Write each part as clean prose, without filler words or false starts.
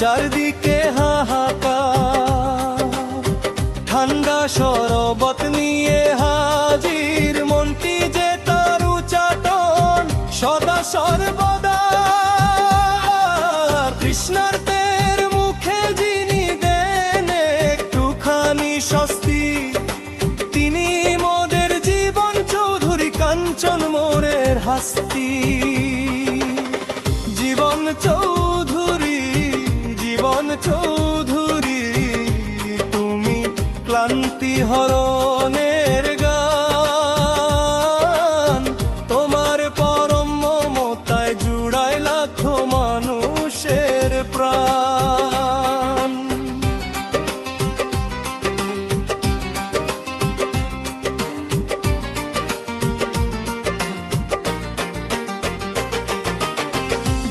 চারদিকে হাহাকার, ঠান্ডা শরবত নিয়ে হাজির, মনটি যে তার উচাটন সদা সর্বদা। তৃষ্ণার্তের মুখে যিনি দেন একটুখানি স্বস্তি, তিনি মোদের জীবন চৌধুরী, কাঞ্চন মোরের হাস্তি। জীবন চৌধুরী, জীবন চৌধুরী, তুমি ক্লান্তি হরণের গান, তোমার পরম মমতায় জুড়ায় লাখো মানুষের প্রাণ।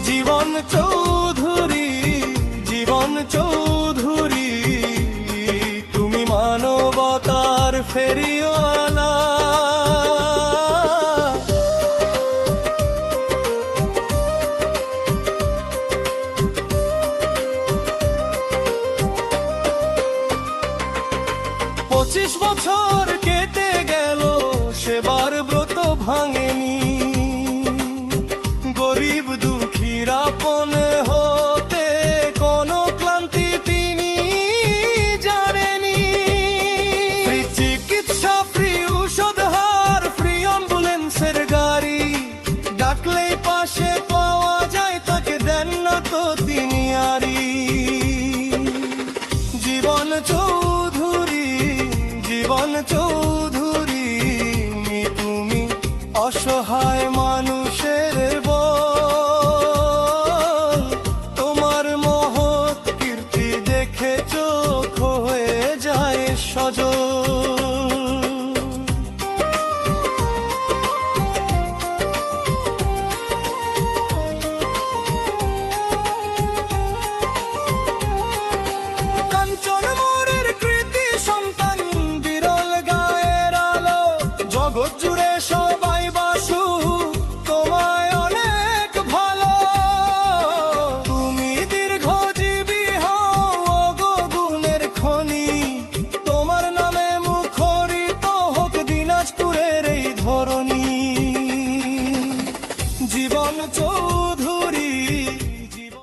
জীবন চৌধুরী, জীবন চৌধুরী,